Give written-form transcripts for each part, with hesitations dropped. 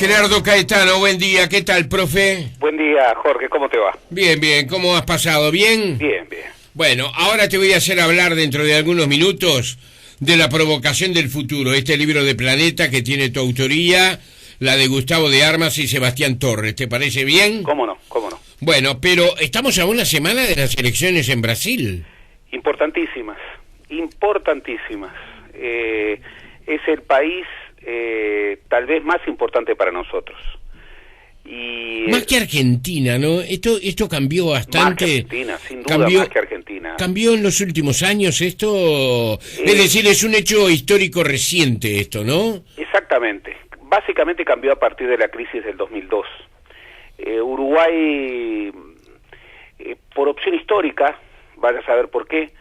Gerardo Caetano, buen día, ¿qué tal, profe? Buen día, Jorge, ¿cómo te va? Bien, bien, ¿cómo has pasado? ¿Bien? Bien, bien. Bueno, ahora te voy a hacer hablar dentro de algunos minutos de La provocación del futuro, este libro de Planeta que tiene tu autoría, la de Gustavo de Armas y Sebastián Torres, ¿te parece bien? ¿Cómo no? ¿Cómo no? Bueno, pero estamos a una semana de las elecciones en Brasil. Importantísimas, importantísimas. Es el país tal vez más importante para nosotros. Y más que Argentina, ¿no? Esto cambió bastante. Más que Argentina, sin duda, más que Argentina. ¿Cambió en los últimos años esto? Es decir, es un hecho histórico reciente esto, ¿no? Exactamente. Básicamente cambió a partir de la crisis del 2002. Uruguay, por opción histórica, vaya a saber por qué,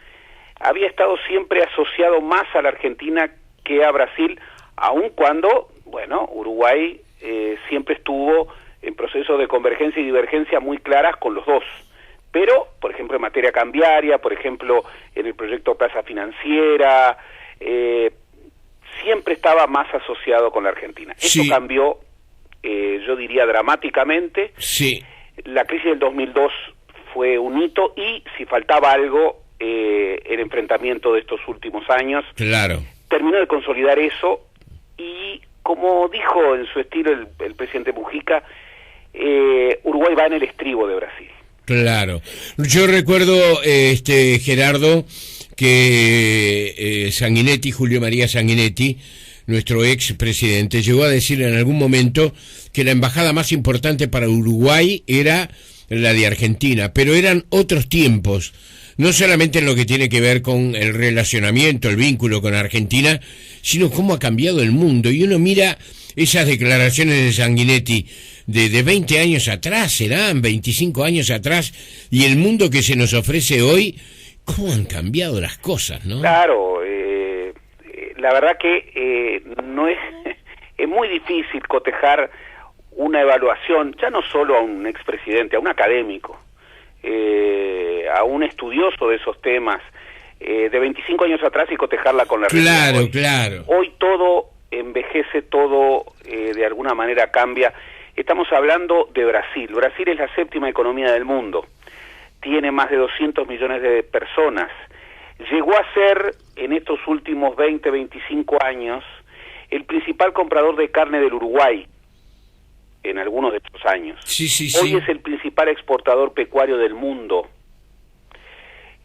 había estado siempre asociado más a la Argentina que a Brasil, aun cuando, bueno, Uruguay siempre estuvo en procesos de convergencia y divergencia muy claras con los dos. Pero, por ejemplo, en materia cambiaria, por ejemplo, en el proyecto Plaza Financiera, siempre estaba más asociado con la Argentina. Sí. Esto cambió, yo diría, dramáticamente. Sí. La crisis del 2002 fue un hito y, si faltaba algo, el enfrentamiento de estos últimos años. Claro. Terminó de consolidar eso y, como dijo en su estilo el presidente Mujica, Uruguay va en el estribo de Brasil. Claro. Yo recuerdo, Gerardo, que Sanguinetti, Julio María Sanguinetti, nuestro ex presidente, llegó a decir en algún momento que la embajada más importante para Uruguay era la de Argentina, pero eran otros tiempos, no solamente en lo que tiene que ver con el relacionamiento, el vínculo con Argentina, sino cómo ha cambiado el mundo. Y uno mira esas declaraciones de Sanguinetti de 20 años atrás, serán 25 años atrás, y el mundo que se nos ofrece hoy, cómo han cambiado las cosas, ¿no? Claro, la verdad que no es muy difícil cotejar una evaluación, ya no solo a un expresidente, a un académico, a un estudioso de esos temas, de 25 años atrás y cotejarla con la realidad. Claro, claro. Hoy todo envejece, todo de alguna manera cambia. Estamos hablando de Brasil. Brasil es la séptima economía del mundo. Tiene más de 200 millones de personas. Llegó a ser, en estos últimos 20, 25 años, el principal comprador de carne del Uruguay, en algunos de estos años. Sí, sí, Hoy sí. es el principal exportador pecuario del mundo.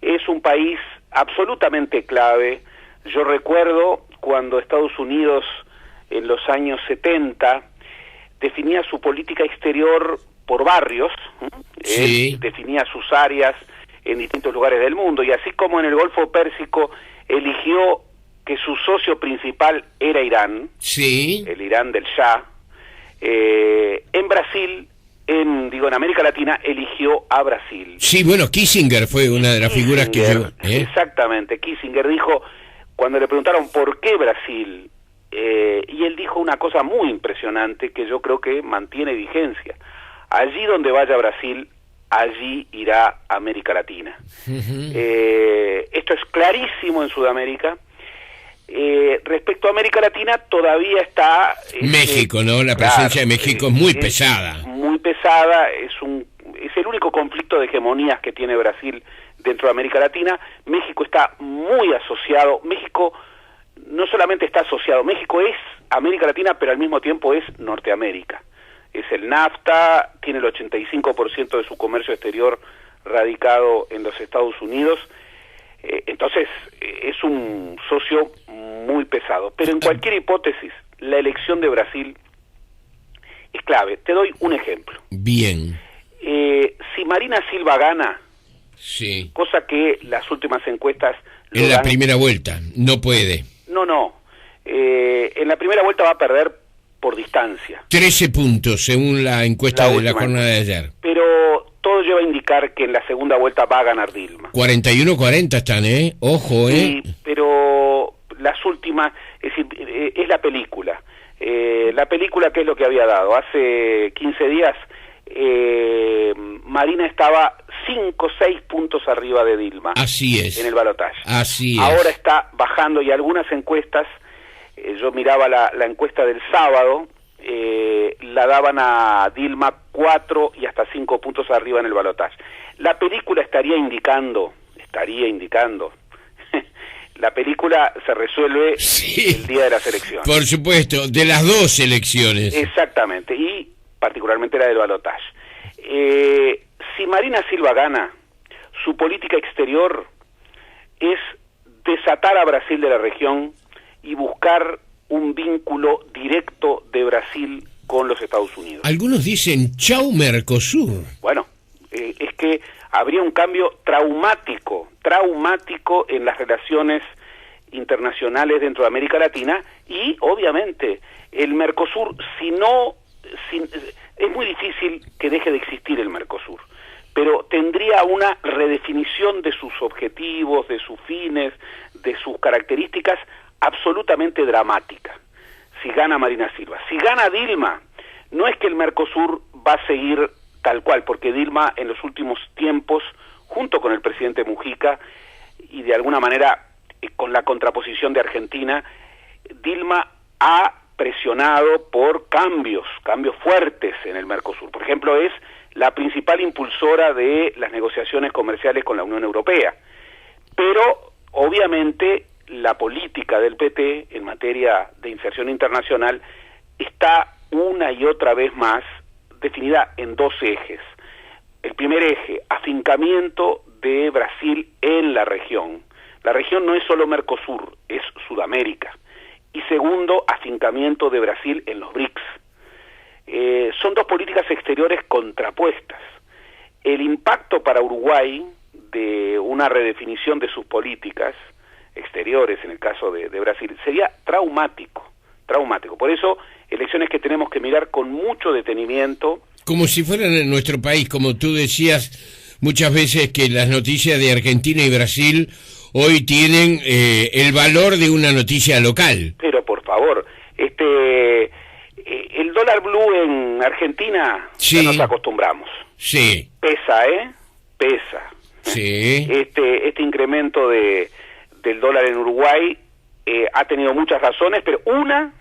Es un país absolutamente clave. Yo recuerdo cuando Estados Unidos, en los años 70, definía su política exterior por barrios, sí. Definía sus áreas en distintos lugares del mundo, y así como en el Golfo Pérsico eligió que su socio principal era Irán, sí. el Irán del Shah, en Brasil, en América Latina, eligió a Brasil. Sí, bueno, Kissinger fue una de las figuras que yo... Exactamente, Kissinger dijo, cuando le preguntaron por qué Brasil, y él dijo una cosa muy impresionante que yo creo que mantiene vigencia: allí donde vaya Brasil, allí irá América Latina. Esto es clarísimo en Sudamérica. Respecto a América Latina, todavía está... México, ¿no? La presencia de México es muy pesada. Muy pesada, es el único conflicto de hegemonías que tiene Brasil dentro de América Latina. México está muy asociado. México no solamente está asociado, México es América Latina, pero al mismo tiempo es Norteamérica. Es el NAFTA, tiene el 85% de su comercio exterior radicado en los Estados Unidos. Entonces, es un socio muy pesado. Pero en cualquier hipótesis, la elección de Brasil es clave. Te doy un ejemplo. Bien. Si Marina Silva gana, sí, cosa que las últimas encuestas... En la primera vuelta, no puede. No. En la primera vuelta va a perder por distancia. 13 puntos, según la encuesta de la jornada de ayer. Pero todo lleva a indicar que en la segunda vuelta va a ganar Dilma. 41-40 están, Ojo, Sí, pero las últimas, es decir, es la película. La película, ¿qué es lo que había dado? Hace 15 días, Marina estaba 5 o 6 puntos arriba de Dilma. Así es. En el balotaje. Así es. Ahora está bajando, y algunas encuestas, yo miraba la encuesta del sábado, la daban a Dilma 4 y hasta 5 puntos arriba en el balotaje. La película estaría indicando, la película se resuelve el día de las elecciones. Por supuesto, de las dos elecciones. Exactamente, y particularmente la del balotaje. Si Marina Silva gana, su política exterior es desatar a Brasil de la región y buscar un vínculo directo de Brasil con los Estados Unidos. Algunos dicen chau Mercosur. Bueno, es que habría un cambio traumático en las relaciones internacionales dentro de América Latina, y obviamente el Mercosur, es muy difícil que deje de existir el Mercosur, pero tendría una redefinición de sus objetivos, de sus fines, de sus características absolutamente dramática si gana Marina Silva. Si gana Dilma, no es que el Mercosur va a seguir tal cual, porque Dilma en los últimos tiempos, junto con el presidente Mujica, y de alguna manera con la contraposición de Argentina, Dilma ha presionado por cambios fuertes en el Mercosur. Por ejemplo, es la principal impulsora de las negociaciones comerciales con la Unión Europea. Pero, obviamente, la política del PT en materia de inserción internacional está una y otra vez más definida en dos ejes. El primer eje, afincamiento de Brasil en la región. La región no es solo Mercosur, es Sudamérica. Y segundo, afincamiento de Brasil en los BRICS. Son dos políticas exteriores contrapuestas. El impacto para Uruguay de una redefinición de sus políticas exteriores, en el caso de Brasil, sería traumático. Por eso, elecciones que tenemos que mirar con mucho detenimiento. Como si fueran en nuestro país, como tú decías muchas veces que las noticias de Argentina y Brasil hoy tienen el valor de una noticia local. Pero por favor, el dólar blue en Argentina, sí, ya nos acostumbramos. Sí. Pesa. Sí. Este incremento del dólar en Uruguay ha tenido muchas razones, pero una,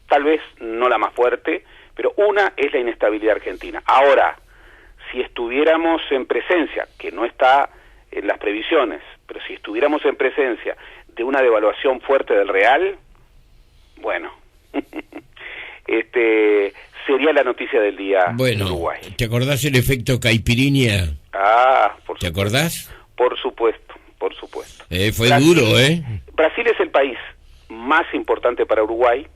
tal vez no la más fuerte, pero una es la inestabilidad argentina. Ahora, si estuviéramos en presencia, que no está en las previsiones, pero si estuviéramos en presencia de una devaluación fuerte del real, bueno, sería la noticia del día en Uruguay. ¿Te acordás el efecto caipirinha? Por supuesto. ¿Te acordás? Por supuesto. Fue duro, Brasil es el país más importante para Uruguay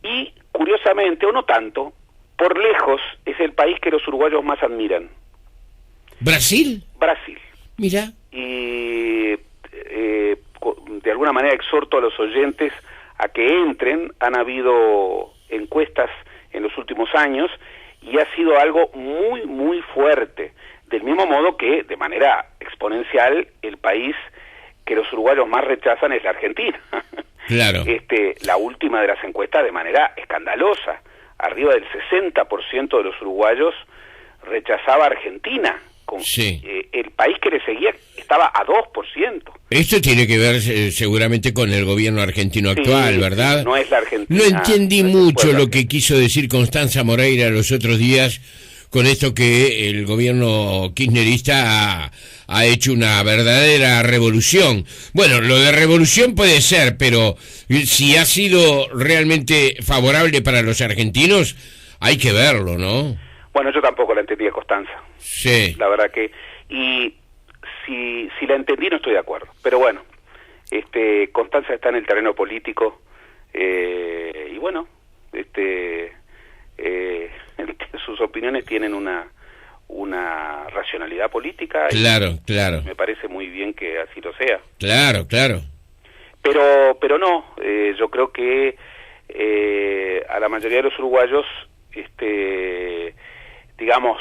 y, curiosamente, o no tanto, por lejos es el país que los uruguayos más admiran. ¿Brasil? Brasil. Mira. Y de alguna manera exhorto a los oyentes a que entren. Han habido encuestas en los últimos años y ha sido algo muy, muy fuerte. Del mismo modo que, de manera exponencial, el país que los uruguayos más rechazan es la Argentina. Claro. La última de las encuestas, de manera escandalosa, arriba del 60% de los uruguayos rechazaba a Argentina. Sí. El país que le seguía estaba a 2%. Esto tiene que ver seguramente con el gobierno argentino actual, ¿verdad? No es la Argentina. No entendí mucho lo que quiso decir Constanza Moreira los otros días con esto que el gobierno kirchnerista ha hecho una verdadera revolución. Bueno, lo de revolución puede ser, pero si ha sido realmente favorable para los argentinos, hay que verlo, ¿no? Bueno, yo tampoco la entendí a Constanza. Sí. La verdad que... Y si la entendí, no estoy de acuerdo. Pero bueno, Constanza está en el terreno político y bueno, sus opiniones tienen una racionalidad política. Claro. Me parece muy bien que así lo sea. Claro. Pero no, yo creo que a la mayoría de los uruguayos, digamos,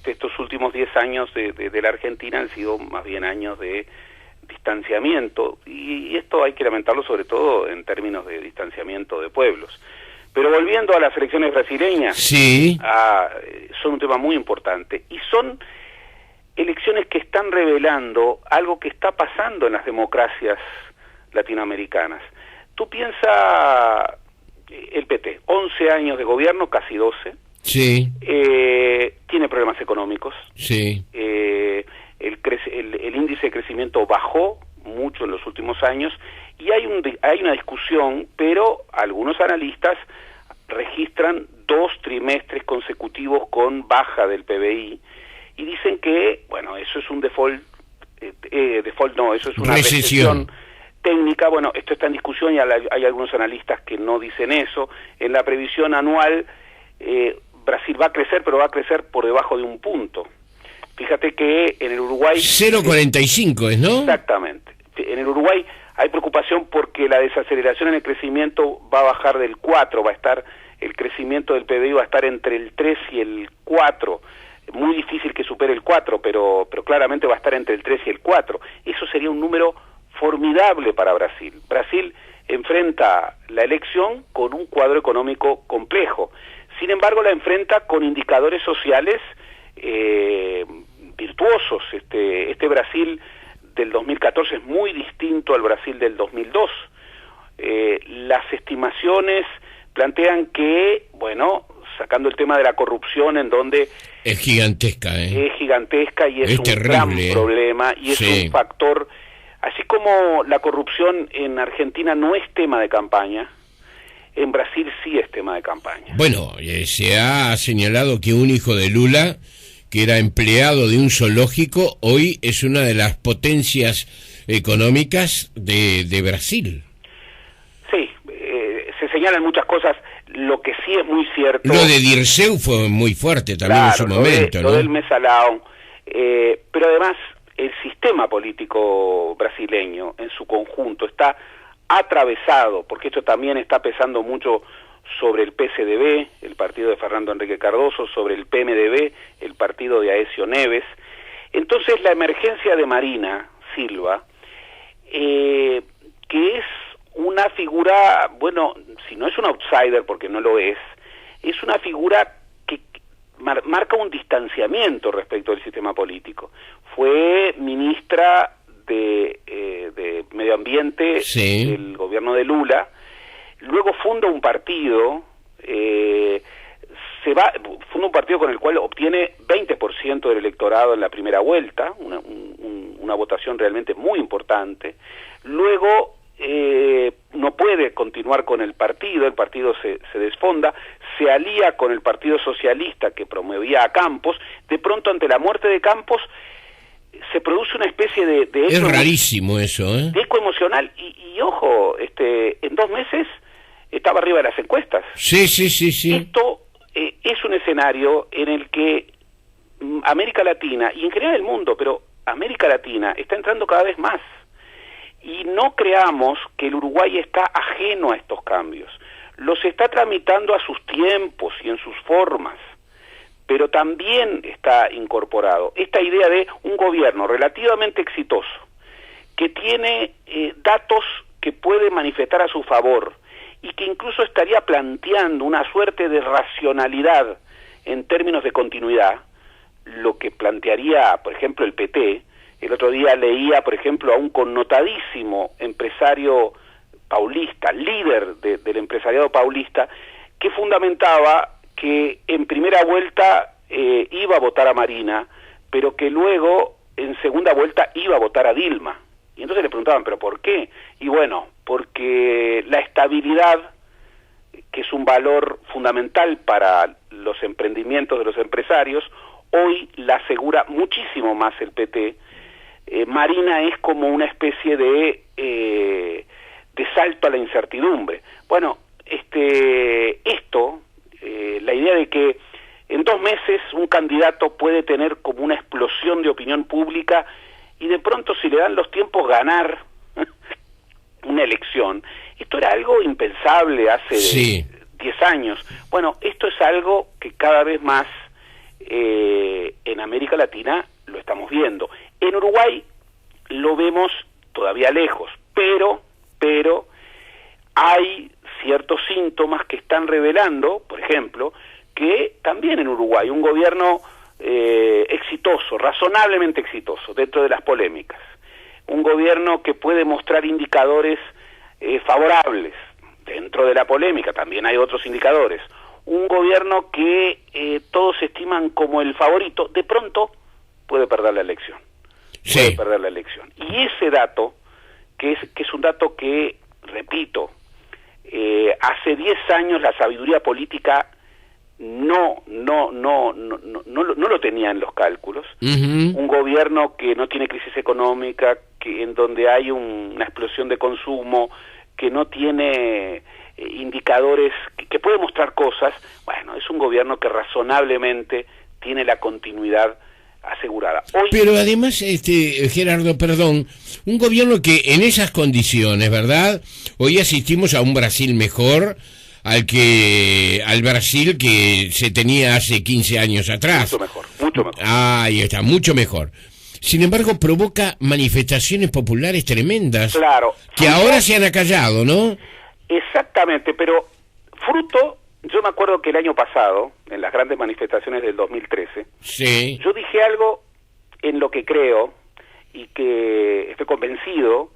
estos últimos 10 años de la Argentina han sido más bien años de distanciamiento, y esto hay que lamentarlo sobre todo en términos de distanciamiento de pueblos. Pero volviendo a las elecciones brasileñas, sí, son un tema muy importante, y son elecciones que están revelando algo que está pasando en las democracias latinoamericanas. Tú piensas El PT, 11 años de gobierno, casi 12. Sí. Tiene problemas económicos. Sí. El índice de crecimiento bajó mucho en los últimos años y hay una discusión, pero algunos analistas registran 2 trimestres consecutivos con baja del PBI y dicen que, bueno, eso es un default no, eso es una recesión técnica. Bueno, esto está en discusión y hay algunos analistas que no dicen eso. En la previsión anual, Brasil va a crecer, pero va a crecer por debajo de 1 punto. Fíjate que en el Uruguay... 0,45 es, ¿no? Exactamente. En el Uruguay hay preocupación porque la desaceleración en el crecimiento va a bajar del 4, el crecimiento del PBI va a estar entre el 3 y el 4. Muy difícil que supere el 4, pero claramente va a estar entre el 3 y el 4. Eso sería un número formidable para Brasil. Brasil enfrenta la elección con un cuadro económico complejo. Sin embargo, la enfrenta con indicadores sociales virtuosos. Este Brasil del 2014 es muy distinto al Brasil del 2002. Las estimaciones plantean que, bueno, sacando el tema de la corrupción, en donde es gigantesca, es gigantesca y es un terrible, gran problema y es un factor, así como la corrupción en Argentina no es tema de campaña, en Brasil sí es tema de campaña. Bueno, se ha señalado que un hijo de Lula, que era empleado de un zoológico, hoy es una de las potencias económicas de Brasil. Sí, se señalan muchas cosas. Lo que sí es muy cierto... Lo de Dirceu fue muy fuerte también, claro, en su momento, ¿no? Lo del Mesalao. Pero además, el sistema político brasileño en su conjunto está atravesado, porque esto también está pesando mucho sobre el PCDB, el partido de Fernando Henrique Cardoso, sobre el PMDB, el partido de Aécio Neves. Entonces, la emergencia de Marina Silva, que es una figura, bueno, si no es un outsider, porque no lo es una figura que marca un distanciamiento respecto del sistema político. Fue ministra de Medio Ambiente del gobierno de Lula, luego funda un partido, funda un partido con el cual obtiene 20% del electorado en la primera vuelta, una votación realmente muy importante. Luego no puede continuar con el partido se desfonda, se alía con el Partido Socialista que promovía a Campos. De pronto, ante la muerte de Campos, se produce una especie de eco, es rarísimo eso, de eco emocional y ojo, en 2 meses estaba arriba de las encuestas. Sí. Esto es un escenario en el que América Latina, y en general el mundo, pero América Latina está entrando cada vez más. Y no creamos que el Uruguay está ajeno a estos cambios. Los está tramitando a sus tiempos y en sus formas, pero también está incorporado esta idea de un gobierno relativamente exitoso, que tiene datos que puede manifestar a su favor y que incluso estaría planteando una suerte de racionalidad en términos de continuidad, lo que plantearía, por ejemplo, el PT. El otro día leía, por ejemplo, a un connotadísimo empresario paulista, líder del empresariado paulista, que fundamentaba que en primera vuelta iba a votar a Marina, pero que luego en segunda vuelta iba a votar a Dilma. Y entonces le preguntaban, ¿pero por qué? Y bueno, porque la estabilidad, que es un valor fundamental para los emprendimientos de los empresarios, hoy la asegura muchísimo más el PT. Marina es como una especie de salto a la incertidumbre. Bueno, la idea de que en 2 meses un candidato puede tener como una explosión de opinión pública y de pronto, si le dan los tiempos, ganar una elección. Esto era algo impensable hace 10 años. Bueno, esto es algo que cada vez más en América Latina lo estamos viendo. En Uruguay lo vemos todavía lejos, pero hay ciertos síntomas que están revelando, por ejemplo, que también en Uruguay un gobierno exitoso, razonablemente exitoso, dentro de las polémicas, un gobierno que puede mostrar indicadores favorables, dentro de la polémica también hay otros indicadores, un gobierno que todos estiman como el favorito, de pronto puede perder la elección. Sí. Puede perder la elección. Y ese dato, que es un dato que, repito, hace 10 años la sabiduría política no lo tenía en los cálculos. Un gobierno que no tiene crisis económica, que en donde hay una explosión de consumo, que no tiene indicadores, que puede mostrar cosas, bueno, es un gobierno que razonablemente tiene la continuidad asegurada. Hoy, pero además, Gerardo, perdón, un gobierno que en esas condiciones, ¿verdad? Hoy asistimos a un Brasil mejor al Brasil que se tenía hace 15 años atrás. Mucho mejor, mucho mejor. Ahí está, mucho mejor. Sin embargo, provoca manifestaciones populares tremendas. Claro. Que ahora se han acallado, ¿no? Exactamente, pero fruto, yo me acuerdo que el año pasado, en las grandes manifestaciones del 2013, sí, yo dije algo en lo que creo y que estoy convencido,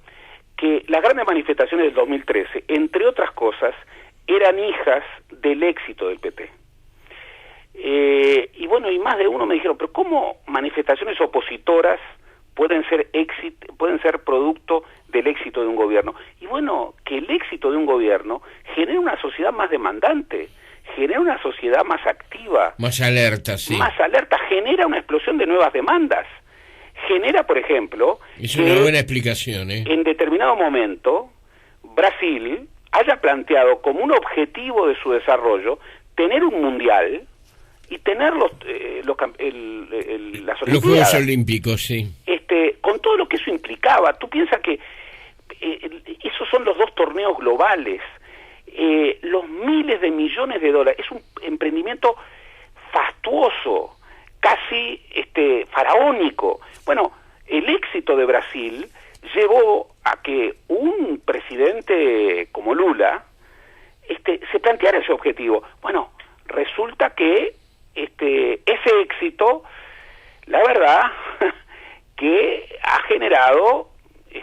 que las grandes manifestaciones del 2013, entre otras cosas, eran hijas del éxito del PT. Y bueno, y más de uno me dijeron, pero ¿cómo manifestaciones opositoras pueden ser producto del éxito de un gobierno? Y bueno, que el éxito de un gobierno genera una sociedad más demandante, genera una sociedad más activa, más alerta, sí, más alerta, genera una explosión de nuevas demandas, genera, por ejemplo, es una buena explicación, en determinado momento Brasil haya planteado como un objetivo de su desarrollo tener un mundial y tener las Olimpiadas. Los Juegos Olímpicos, sí. Con todo lo que eso implicaba. Tú piensas que esos son los 2 torneos globales, los miles de millones de dólares. Es un emprendimiento fastuoso, casi faraónico. Bueno, el éxito de Brasil llevó a que un presidente como Lula se planteara ese objetivo. Bueno, resulta que ese éxito, la verdad, que ha generado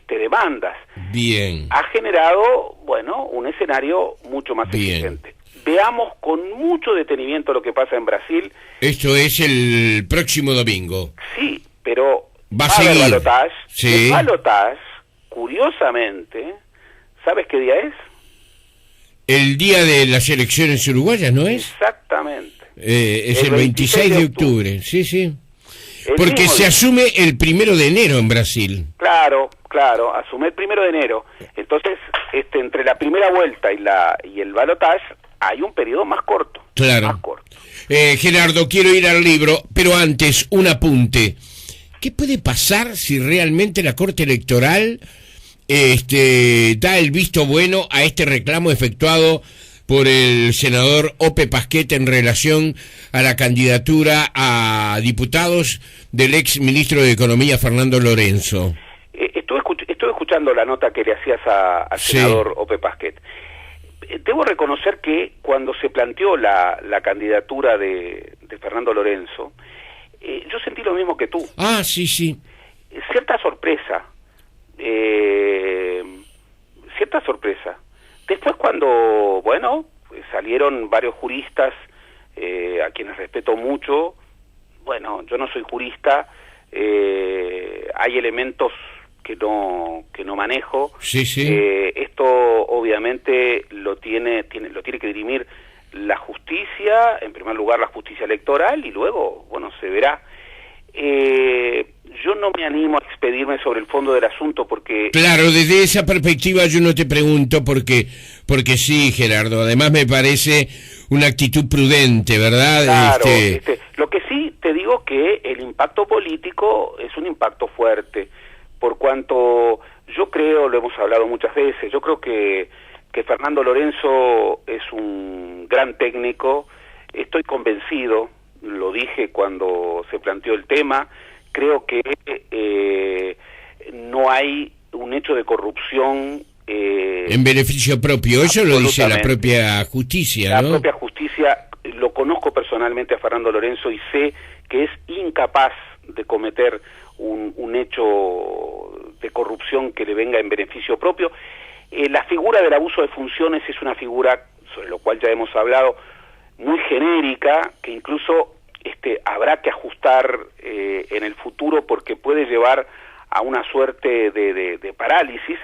demandas. Bien. Ha generado, bueno, un escenario mucho más exigente. Veamos con mucho detenimiento lo que pasa en Brasil. Esto es el próximo domingo. Sí, pero va a seguir. Balotage. Sí. El balotage, curiosamente, ¿sabes qué día es? El día de las elecciones uruguayas, ¿no es? Exactamente. Es el 26 de octubre, sí, sí. Porque se asume el 1 de enero en Brasil. Claro, asume el 1 de enero. Entonces, entre la primera vuelta y el balotaje hay un periodo más corto. Claro. Más corto. Gerardo, quiero ir al libro, pero antes, un apunte. ¿Qué puede pasar si realmente la Corte Electoral da el visto bueno a este reclamo efectuado por el senador Ope Pasquet en relación a la candidatura a diputados del ex ministro de Economía Fernando Lorenzo? Estuve escuchando la nota que le hacías al senador Ope Pasquet. Debo reconocer que cuando se planteó la candidatura de Fernando Lorenzo, yo sentí lo mismo que tú. Ah, sí, sí. Cierta sorpresa. Después cuando, bueno, salieron varios juristas, a quienes respeto mucho, bueno, yo no soy jurista, hay elementos que no manejo. Sí, sí. Esto obviamente lo tiene que dirimir la justicia, en primer lugar la justicia electoral, y luego, bueno, se verá. Yo no me animo a expedirme sobre el fondo del asunto porque... Claro, desde esa perspectiva yo no te pregunto porque sí, Gerardo, además me parece una actitud prudente, ¿verdad? Claro, lo que sí te digo que el impacto político es un impacto fuerte, por cuanto yo creo, lo hemos hablado muchas veces, yo creo que Fernando Lorenzo es un gran técnico, estoy convencido, lo dije cuando se planteó el tema, creo que no hay un hecho de corrupción en beneficio propio, eso lo dice la propia justicia, ¿no? La propia justicia, lo conozco personalmente a Fernando Lorenzo y sé que es incapaz de cometer un hecho de corrupción que le venga en beneficio propio. La figura del abuso de funciones es una figura, sobre lo cual ya hemos hablado, muy genérica, que incluso habrá que ajustar en el futuro porque puede llevar a una suerte de parálisis,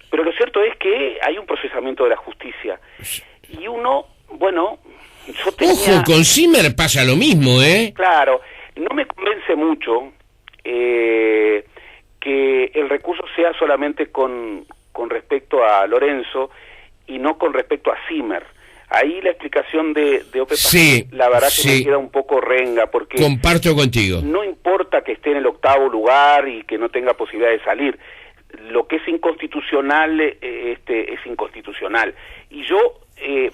pero lo cierto es que hay un procesamiento de la justicia. Y uno, bueno, yo tenía... Ojo, con Zimmer pasa lo mismo, ¿eh? Claro, no me convence mucho que el recurso sea solamente con respecto a Lorenzo y no con respecto a Zimmer. Ahí la explicación de Ope Pasquet, la verdad que me queda un poco renga, porque... Comparto contigo. No importa que esté en el 8º lugar y que no tenga posibilidad de salir. Lo que es inconstitucional es inconstitucional. Y yo,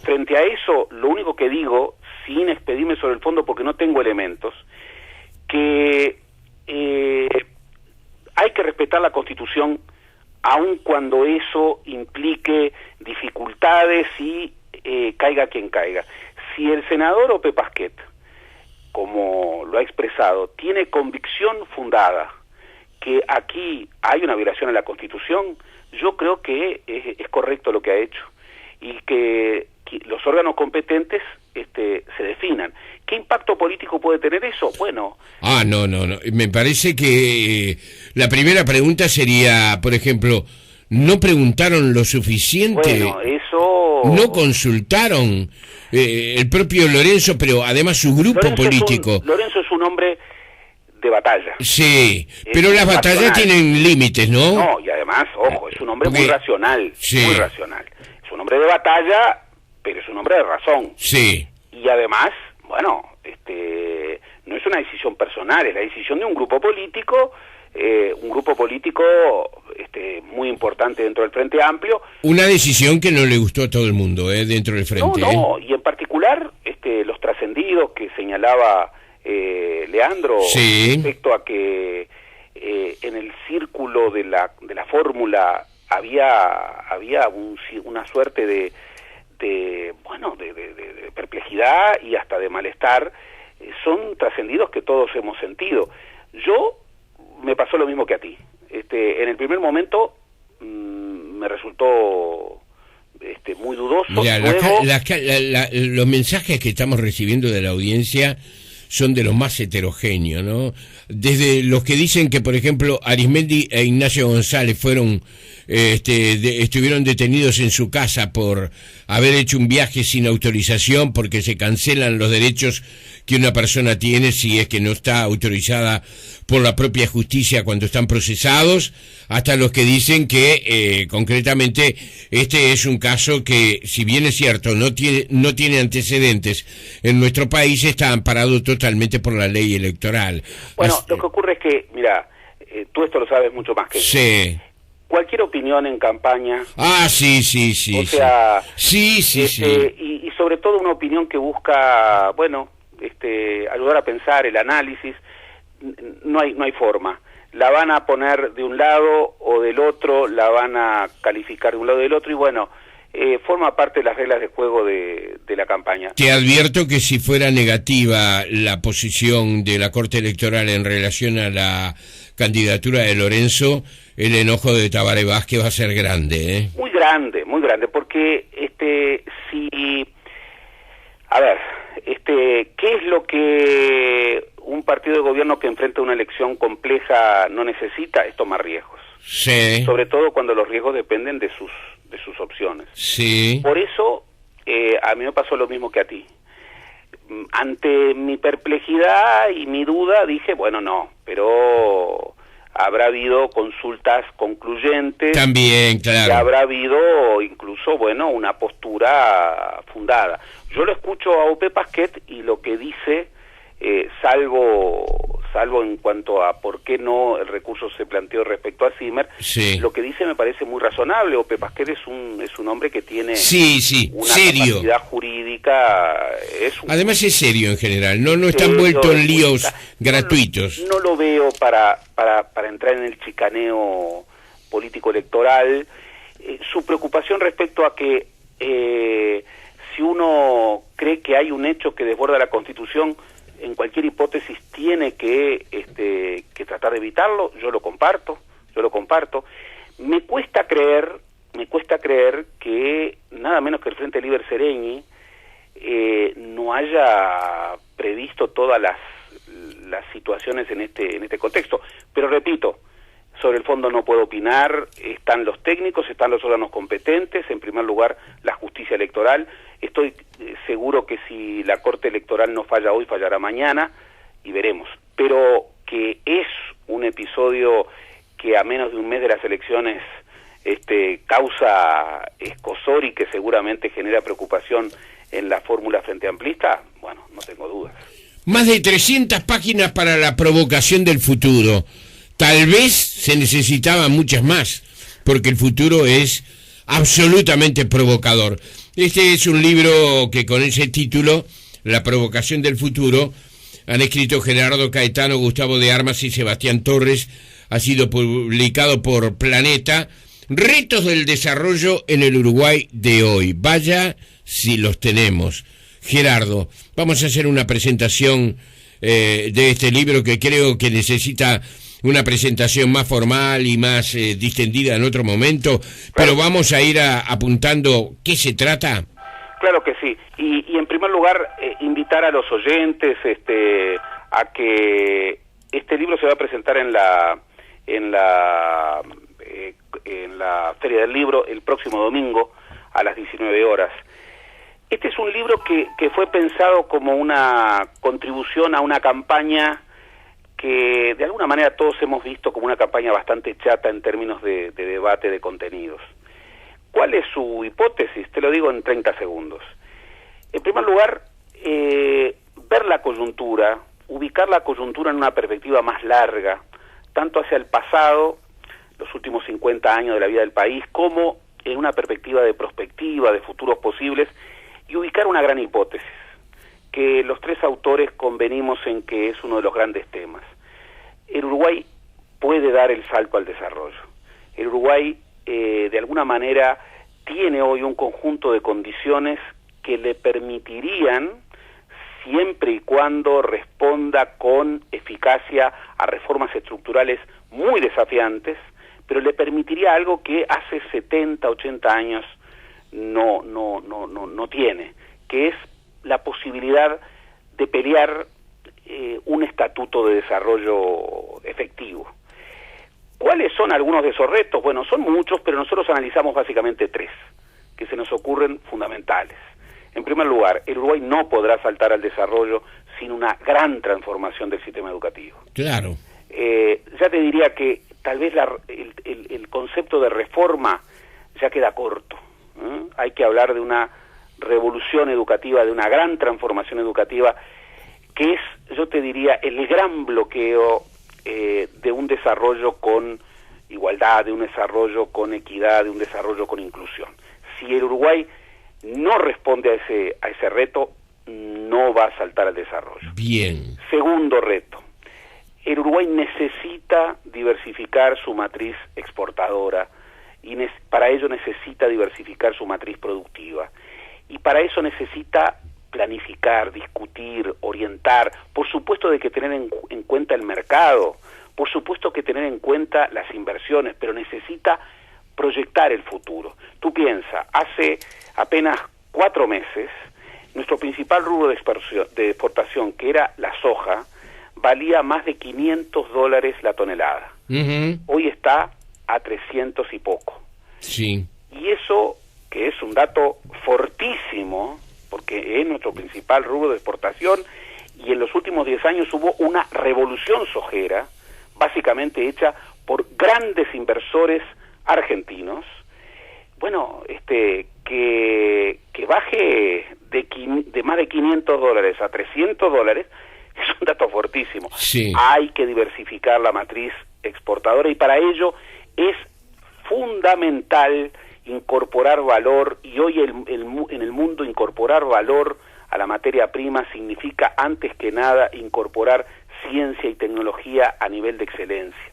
frente a eso, lo único que digo, sin expedirme sobre el fondo porque no tengo elementos, que hay que respetar la Constitución aun cuando eso implique dificultades y caiga quien caiga. Si el senador Ope Pasquet, como lo ha expresado, tiene convicción fundada que aquí hay una violación a la Constitución, yo creo que es correcto lo que ha hecho y que los órganos competentes se definan. ¿Qué impacto político puede tener eso? Bueno... No. Me parece que la primera pregunta sería, por ejemplo, ¿no preguntaron lo suficiente? Bueno, eso... ¿No consultaron el propio Lorenzo, pero además su grupo político? Lorenzo es un hombre de batalla. Sí, pero las batallas tienen límites, ¿no? No, y además, ojo, es un hombre muy racional, sí. Muy racional. Es un hombre de batalla, pero es un hombre de razón. Sí. Y además, bueno, no es una decisión personal, es la decisión de un grupo político muy importante dentro del Frente Amplio. Una decisión que no le gustó a todo el mundo, dentro del Frente. No, y en particular los trascendidos que señalaba Leandro, sí, respecto a que en el círculo de la fórmula había una suerte de perplejidad y hasta de malestar, son trascendidos que todos hemos sentido. Yo me pasó lo mismo que a ti. En el primer momento me resultó muy dudoso. Mirá, luego... los mensajes que estamos recibiendo de la audiencia son de los más heterogéneos, ¿no? Desde los que dicen que, por ejemplo, Arismendi e Ignacio González estuvieron detenidos en su casa por haber hecho un viaje sin autorización, porque se cancelan los derechos que una persona tiene si es que no está autorizada por la propia justicia cuando están procesados, hasta los que dicen que concretamente este es un caso que, si bien es cierto, no tiene antecedentes en nuestro país, está amparado totalmente por la ley electoral. Bueno, lo que ocurre es que, mira, tú esto lo sabes mucho más que yo. Sí. Cualquier opinión en campaña... Sí. O sea... Sí. Y sobre todo una opinión que busca, ayudar a pensar, el análisis, no hay forma. La van a poner de un lado o del otro, la van a calificar de un lado o del otro, y forma parte de las reglas de juego de la campaña. Te advierto que si fuera negativa la posición de la Corte Electoral en relación a la candidatura de Lorenzo, el enojo de Tabaré Vázquez va a ser grande, ¿eh? Muy grande, porque ¿qué es lo que un partido de gobierno que enfrenta una elección compleja no necesita? Es tomar riesgos. Sí. Sobre todo cuando los riesgos dependen de sus opciones. Sí. Por eso a mí me pasó lo mismo que a ti. Ante mi perplejidad y mi duda dije, pero habrá habido consultas concluyentes. También, claro. Y habrá habido incluso, una postura fundada. Yo lo escucho a Ope Pasquet y lo que dice, salvo en cuanto a por qué no el recurso se planteó respecto a Zimmer, sí, lo que dice me parece muy razonable. Ope Pasquet es un hombre que tiene una serio, capacidad jurídica. Además es serio en general, no está envuelto en líos gratuitos. No lo veo para entrar en el chicaneo político electoral. Su preocupación respecto a que si uno cree que hay un hecho que desborda la Constitución, en cualquier hipótesis tiene que tratar de evitarlo. Yo lo comparto. Me cuesta creer me cuesta creer que nada menos que el Frente Liber Seregni no haya previsto todas las situaciones en este contexto. Pero repito, sobre el fondo no puedo opinar, están los técnicos, están los órganos competentes, en primer lugar la justicia electoral. Estoy seguro que si la Corte Electoral no falla hoy, fallará mañana, y veremos. Pero que es un episodio que a menos de un mes de las elecciones causa escozor y que seguramente genera preocupación en la fórmula frente amplista, bueno, no tengo dudas. Más de 300 páginas para la provocación del futuro. Tal vez se necesitaban muchas más, porque el futuro es absolutamente provocador. Este es un libro que con ese título, La provocación del futuro, han escrito Gerardo Caetano, Gustavo de Armas y Sebastián Torres. Ha sido publicado por Planeta. Retos del desarrollo en el Uruguay de hoy. Vaya si los tenemos. Gerardo, vamos a hacer una presentación de este libro que creo que necesita una presentación más formal y más distendida en otro momento, pero vamos a ir apuntando qué se trata. Claro que sí, y en primer lugar invitar a los oyentes a que este libro se va a presentar en la Feria del Libro el próximo domingo a las 19 horas. Este es un libro que fue pensado como una contribución a una campaña que de alguna manera todos hemos visto como una campaña bastante chata en términos de debate de contenidos. ¿Cuál es su hipótesis? Te lo digo en 30 segundos. En primer lugar, ver la coyuntura, ubicar la coyuntura en una perspectiva más larga, tanto hacia el pasado, los últimos 50 años de la vida del país, como en una perspectiva de prospectiva, de futuros posibles, y ubicar una gran hipótesis, que los tres autores convenimos en que es uno de los grandes temas. El Uruguay puede dar el salto al desarrollo. El Uruguay, de alguna manera, tiene hoy un conjunto de condiciones que le permitirían, siempre y cuando responda con eficacia a reformas estructurales muy desafiantes, pero le permitiría algo que hace 70, 80 años no tiene, que es la posibilidad de pelear un estatuto de desarrollo efectivo. ¿Cuáles son algunos de esos retos? Bueno, son muchos, pero nosotros analizamos básicamente tres, que se nos ocurren fundamentales. En primer lugar, el Uruguay no podrá saltar al desarrollo sin una gran transformación del sistema educativo. Claro. Ya te diría que tal vez el concepto de reforma ya queda corto. Hay que hablar de una revolución educativa, de una gran transformación educativa, que es, yo te diría, el gran bloqueo de un desarrollo con igualdad, de un desarrollo con equidad, de un desarrollo con inclusión. Si el Uruguay no responde a ese reto, no va a saltar al desarrollo. Bien. Segundo reto, el Uruguay necesita diversificar su matriz exportadora, y para ello necesita diversificar su matriz productiva, y para eso necesita planificar, discutir, orientar, por supuesto de que tener en cuenta el mercado, por supuesto que tener en cuenta las inversiones, pero necesita proyectar el futuro. Tú piensa, hace apenas 4 meses, nuestro principal rubro de exportación, que era la soja, valía más de $500 la tonelada. Hoy está a 300 y poco. Sí. Y eso, que es un dato fortísimo, porque es nuestro principal rubro de exportación, y en los últimos 10 años hubo una revolución sojera, básicamente hecha por grandes inversores argentinos. Bueno, que baje de más de $500 a $300 es un dato fortísimo. Sí. Hay que diversificar la matriz exportadora, y para ello es fundamental incorporar valor, y hoy en el mundo incorporar valor a la materia prima significa antes que nada incorporar ciencia y tecnología a nivel de excelencia.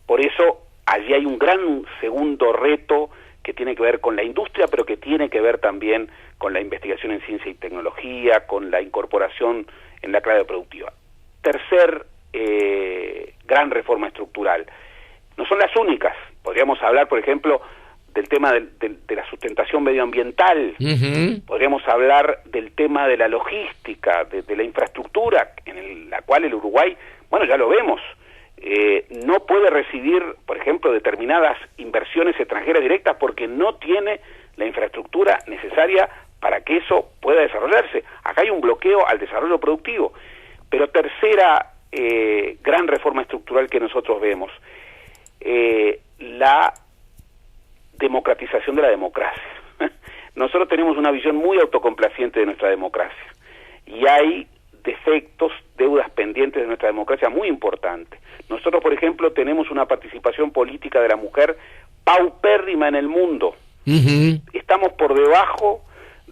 Por eso allí hay un gran segundo reto que tiene que ver con la industria, pero que tiene que ver también con la investigación en ciencia y tecnología, con la incorporación en la clave productiva. Tercer gran reforma estructural. No son las únicas. Podríamos hablar, por ejemplo, del tema de la sustentación medioambiental, Ujú. podríamos hablar del tema de la logística, de la infraestructura, la cual el Uruguay, bueno, ya lo vemos, no puede recibir, por ejemplo, determinadas inversiones extranjeras directas porque no tiene la infraestructura necesaria para que eso pueda desarrollarse. Acá hay un bloqueo al desarrollo productivo. Pero tercera gran reforma estructural que nosotros vemos, la democratización de la democracia. Nosotros tenemos una visión muy autocomplaciente de nuestra democracia y hay defectos, deudas pendientes de nuestra democracia muy importantes. Nosotros, por ejemplo, tenemos una participación política de la mujer paupérrima en el mundo. Ujú. Estamos por debajo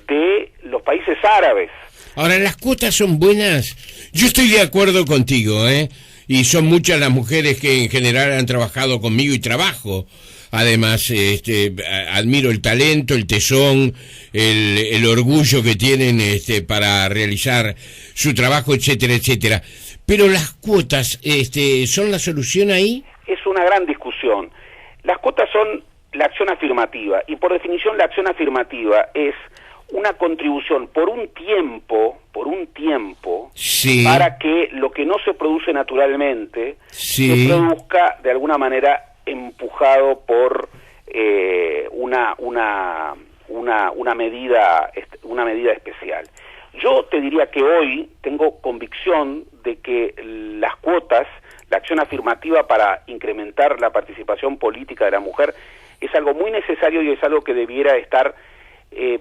de los países árabes. Ahora, ¿las cuotas son buenas? Yo estoy de acuerdo contigo, ¿eh? Y son muchas las mujeres que en general han trabajado conmigo y trabajo. Además, admiro el talento, el tesón, el orgullo que tienen para realizar su trabajo, etcétera, etcétera. Pero las cuotas, ¿son la solución ahí? Es una gran discusión. Las cuotas son la acción afirmativa, y por definición la acción afirmativa es una contribución por un tiempo, Sí. para que lo que no se produce naturalmente Sí. se produzca de alguna manera empujado por una medida especial. Yo te diría que hoy tengo convicción de que las cuotas, la acción afirmativa para incrementar la participación política de la mujer es algo muy necesario y es algo que debiera estar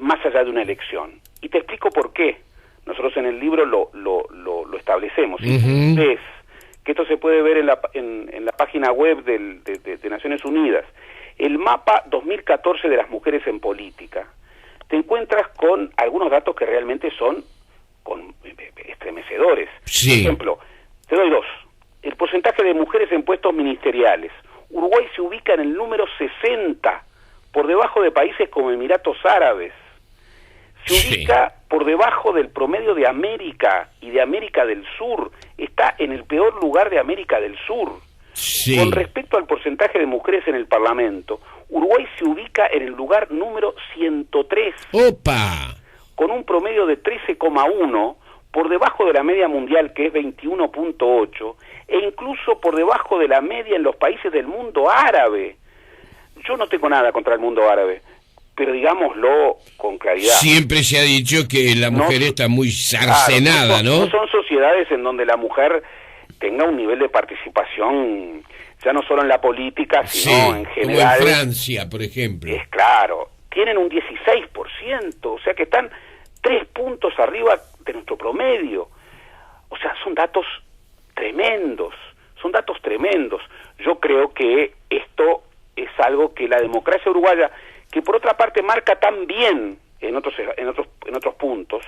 más allá de una elección. Y te explico por qué. Nosotros en el libro lo establecemos. Uh-huh. Es que esto se puede ver en la página web de Naciones Unidas. El mapa 2014 de las mujeres en política. Te encuentras con algunos datos que realmente son estremecedores. Sí. Por ejemplo, te doy dos. El porcentaje de mujeres en puestos ministeriales. Uruguay se ubica en el número 60, por debajo de países como Emiratos Árabes. Se ubica por debajo del promedio de América y de América del Sur. Está en el peor lugar de América del Sur. Sí. Con respecto al porcentaje de mujeres en el Parlamento, Uruguay se ubica en el lugar número 103. ¡Opa! Con un promedio de 13,1, por debajo de la media mundial, que es 21,8, e incluso por debajo de la media en los países del mundo árabe. Yo no tengo nada contra el mundo árabe, pero digámoslo con claridad. Siempre se ha dicho que la mujer está muy cercenada, claro, ¿no? No son sociedades en donde la mujer tenga un nivel de participación, ya no solo en la política, sino en general. Como en Francia, por ejemplo. Es claro, tienen un 16%, o sea que están 3 puntos arriba de nuestro promedio. O sea, son datos tremendos, Yo creo que esto es algo que la democracia uruguaya, que por otra parte marca tan bien en otros puntos.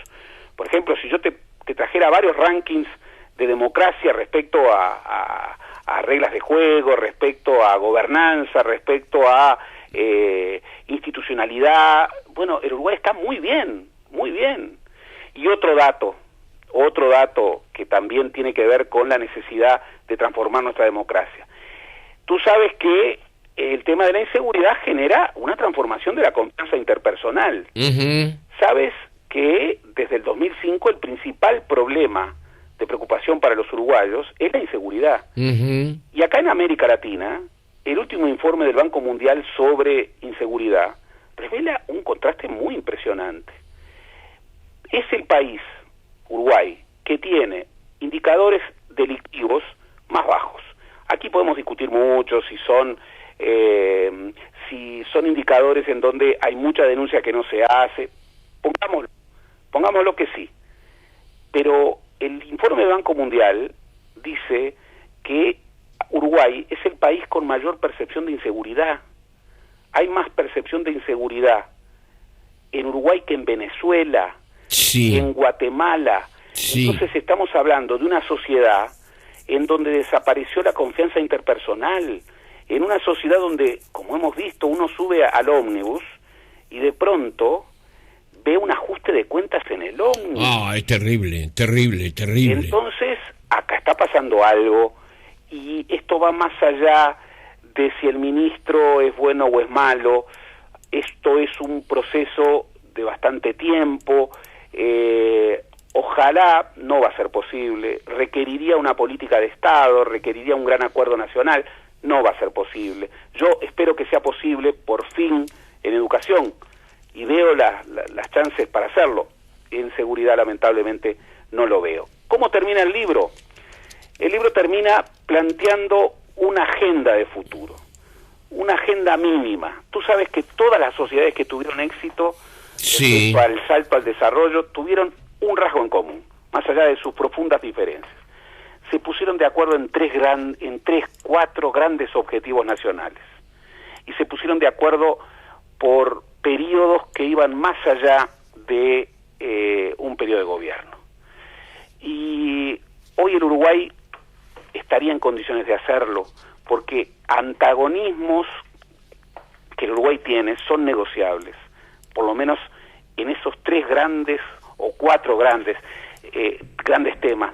Por ejemplo, si yo te trajera varios rankings de democracia respecto a reglas de juego, respecto a gobernanza, respecto a institucionalidad, bueno, el Uruguay está muy bien. Y otro dato que también tiene que ver con la necesidad de transformar nuestra democracia. Tú sabes que el tema de la inseguridad genera una transformación de la confianza interpersonal. Uh-huh. Sabes que desde el 2005 el principal problema de preocupación para los uruguayos es la inseguridad. Uh-huh. Y acá en América Latina, el último informe del Banco Mundial sobre inseguridad revela un contraste muy impresionante. Es el país, Uruguay, que tiene indicadores delictivos más bajos. Aquí podemos discutir mucho si son indicadores en donde hay mucha denuncia que no se hace. Pongámoslo que sí. Pero el informe del Banco Mundial dice que Uruguay es el país con mayor percepción de inseguridad. Hay más percepción de inseguridad en Uruguay que en Venezuela, sí, en Guatemala. Sí. Entonces estamos hablando de una sociedad en donde desapareció la confianza interpersonal, en una sociedad donde, como hemos visto, uno sube al ómnibus y de pronto ve un ajuste de cuentas en el ómnibus. Es terrible. Entonces, acá está pasando algo, y esto va más allá de si el ministro es bueno o es malo. esto es un proceso de bastante tiempo, ojalá, no va a ser posible, requeriría una política de Estado, requeriría un gran acuerdo nacional, no va a ser posible. Yo espero que sea posible, por fin, en educación, y veo las chances para hacerlo. En seguridad, lamentablemente, no lo veo. ¿Cómo termina el libro? El libro termina planteando una agenda de futuro, una agenda mínima. Tú sabes que todas las sociedades que tuvieron éxito, sí, respecto al salto al desarrollo, tuvieron un rasgo en común, más allá de sus profundas diferencias. Se pusieron de acuerdo en cuatro grandes objetivos nacionales. Y se pusieron de acuerdo por periodos que iban más allá de un periodo de gobierno. Y hoy el Uruguay estaría en condiciones de hacerlo, porque antagonismos que el Uruguay tiene son negociables, por lo menos en esos tres grandes o cuatro grandes temas.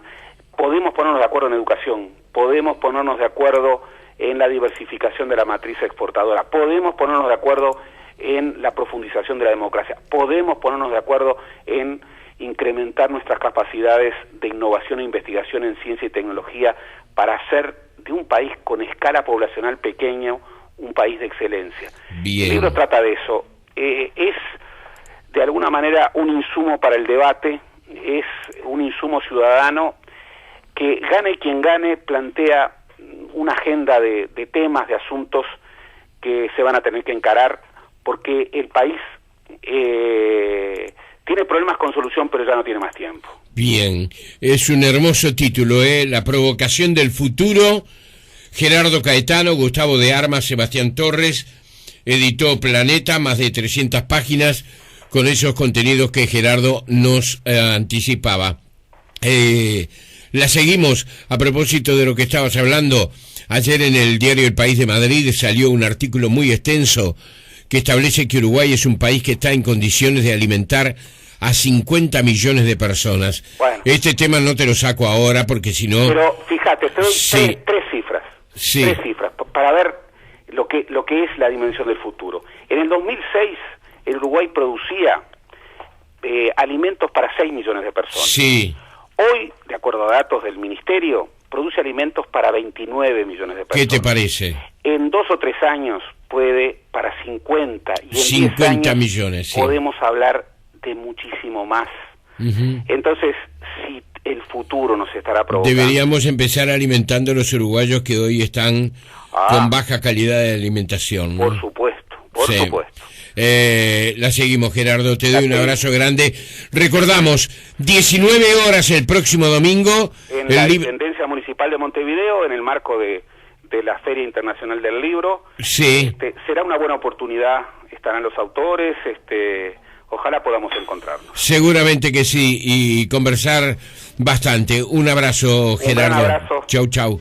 Podemos ponernos de acuerdo en educación, podemos ponernos de acuerdo en la diversificación de la matriz exportadora, podemos ponernos de acuerdo en la profundización de la democracia, podemos ponernos de acuerdo en incrementar nuestras capacidades de innovación e investigación en ciencia y tecnología para hacer de un país con escala poblacional pequeño un país de excelencia. Bien. El libro trata de eso. Es de alguna manera un insumo para el debate, es un insumo ciudadano que gane quien gane, plantea una agenda de temas, de asuntos que se van a tener que encarar, porque el país tiene problemas con solución, pero ya no tiene más tiempo. Bien, es un hermoso título, La provocación del futuro. Gerardo Caetano, Gustavo de Armas, Sebastián Torres, editó Planeta, más de 300 páginas, con esos contenidos que Gerardo nos anticipaba. La seguimos a propósito de lo que estabas hablando. Ayer en el diario El País de Madrid salió un artículo muy extenso que establece que Uruguay es un país que está en condiciones de alimentar a 50 millones de personas. Bueno, este tema no te lo saco ahora porque si no... Pero fíjate, te doy tres cifras. Sí. Tres cifras para ver lo que es la dimensión del futuro. En el 2006 el Uruguay producía alimentos para 6 millones de personas. Sí. Hoy, de acuerdo a datos del Ministerio, produce alimentos para 29 millones de personas. ¿Qué te parece? En 2 o 3 años puede para 50 y en 50 10 años millones, sí. Podemos hablar de muchísimo más. Uh-huh. Entonces, si el futuro nos estará provocando... Deberíamos empezar alimentando a los uruguayos que hoy están con baja calidad de alimentación, ¿no? Por supuesto, por supuesto. La seguimos, Gerardo, te doy un abrazo grande. Recordamos, 19 horas el próximo domingo. En la Intendencia Municipal de Montevideo, en el marco de la Feria Internacional del Libro. Sí. Será una buena oportunidad, estarán los autores, ojalá podamos encontrarnos. Seguramente que sí, y conversar bastante. Un abrazo, Gerardo. Un gran abrazo. Chau, chau.